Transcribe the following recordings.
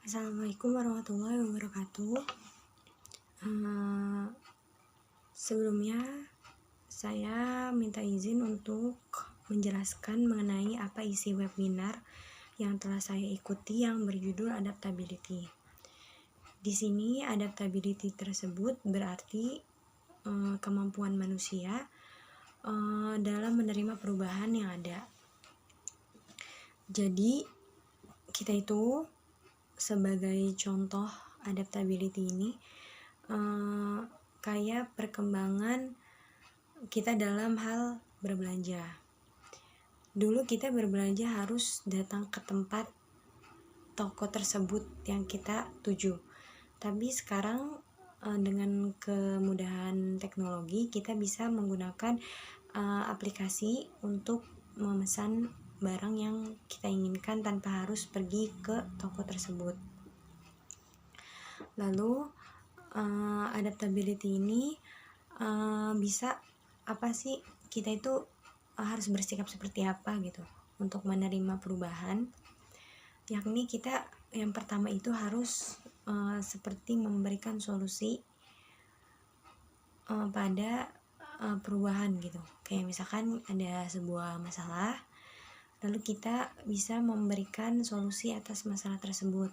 Assalamualaikum warahmatullahi wabarakatuh. Sebelumnya saya minta izin untuk menjelaskan mengenai apa isi webinar yang telah saya ikuti yang berjudul adaptability. Di sini adaptability tersebut berarti kemampuan manusia dalam menerima perubahan yang ada. Jadi kita itu sebagai contoh adaptability ini kayak perkembangan kita dalam hal berbelanja. Dulu kita berbelanja harus datang ke tempat toko tersebut yang kita tuju. Tapi sekarang dengan kemudahan teknologi kita bisa menggunakan aplikasi untuk memesan barang yang kita inginkan tanpa harus pergi ke toko tersebut. Lalu adaptability ini bisa apa sih, kita itu harus bersikap seperti apa gitu untuk menerima perubahan, yakni kita yang pertama itu harus seperti memberikan solusi pada perubahan gitu. Kayak misalkan ada sebuah masalah, lalu kita bisa memberikan solusi atas masalah tersebut.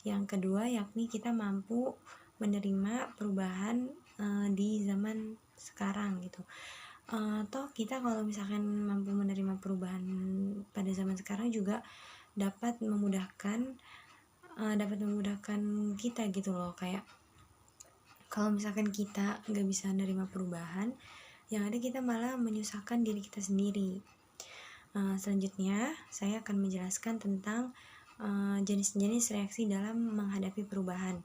Yang kedua yakni kita mampu menerima perubahan di zaman sekarang gitu. Toh kita kalau misalkan mampu menerima perubahan pada zaman sekarang juga dapat memudahkan kita gitu loh. Kayak kalau misalkan kita nggak bisa menerima perubahan, yang ada kita malah menyusahkan diri kita sendiri. Selanjutnya saya akan menjelaskan tentang jenis-jenis reaksi dalam menghadapi perubahan.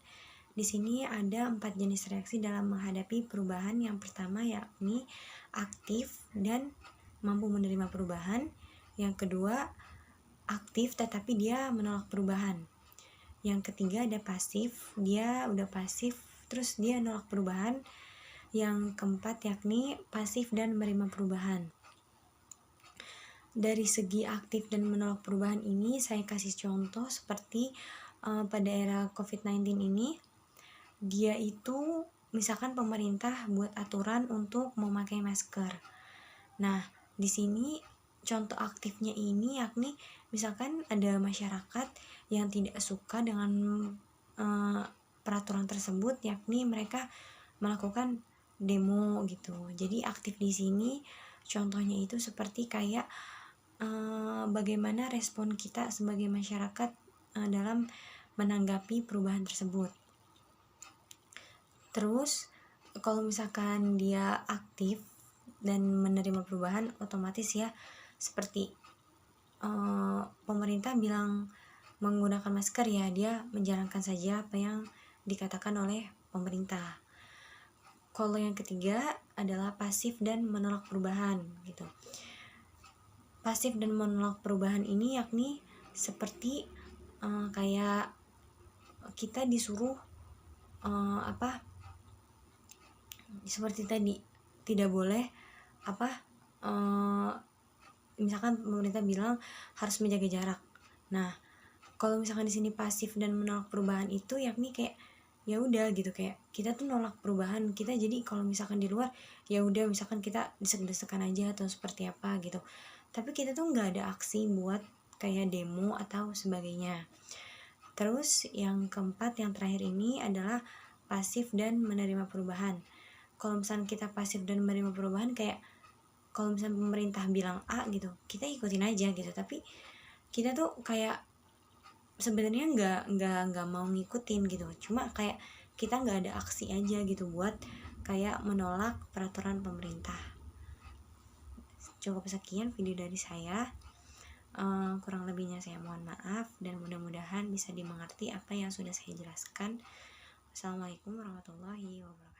Di sini ada 4 jenis reaksi dalam menghadapi perubahan. Yang pertama yakni aktif dan mampu menerima perubahan. Yang kedua aktif tetapi dia menolak perubahan. Yang ketiga ada pasif, dia udah pasif terus dia nolak perubahan. Yang keempat yakni pasif dan menerima perubahan. Dari segi aktif dan menolak perubahan ini saya kasih contoh seperti pada era COVID-19 ini, dia itu misalkan pemerintah buat aturan untuk memakai masker. Nah, di sini contoh aktifnya ini yakni misalkan ada masyarakat yang tidak suka dengan peraturan tersebut, yakni mereka melakukan demo gitu. Jadi aktif di sini contohnya itu seperti kayak bagaimana respon kita sebagai masyarakat dalam menanggapi perubahan tersebut. Terus kalau misalkan dia aktif dan menerima perubahan, otomatis ya seperti pemerintah bilang menggunakan masker, ya dia menjalankan saja apa yang dikatakan oleh pemerintah. Kalau yang ketiga adalah pasif dan menolak perubahan gitu. Pasif dan menolak perubahan ini yakni seperti kayak kita disuruh seperti tadi, tidak boleh misalkan pemerintah bilang harus menjaga jarak. Nah, kalau misalkan di sini pasif dan menolak perubahan itu yakni kayak ya udah gitu, kayak kita tuh nolak perubahan. Kita jadi kalau misalkan di luar ya udah misalkan kita desek-desekan aja atau seperti apa gitu. Tapi kita tuh nggak ada aksi buat kayak demo atau sebagainya. Terus yang keempat, yang terakhir ini adalah pasif dan menerima perubahan. Kalau misalnya kita pasif dan menerima perubahan, kayak kalau misalnya pemerintah bilang A gitu, kita ikutin aja gitu. Tapi kita tuh kayak sebenarnya nggak mau ngikutin gitu. Cuma kayak kita nggak ada aksi aja gitu buat kayak menolak peraturan pemerintah. Cukup sekian video dari saya. Kurang lebihnya saya mohon maaf, dan mudah-mudahan bisa dimengerti apa yang sudah saya jelaskan. Assalamualaikum warahmatullahi wabarakatuh.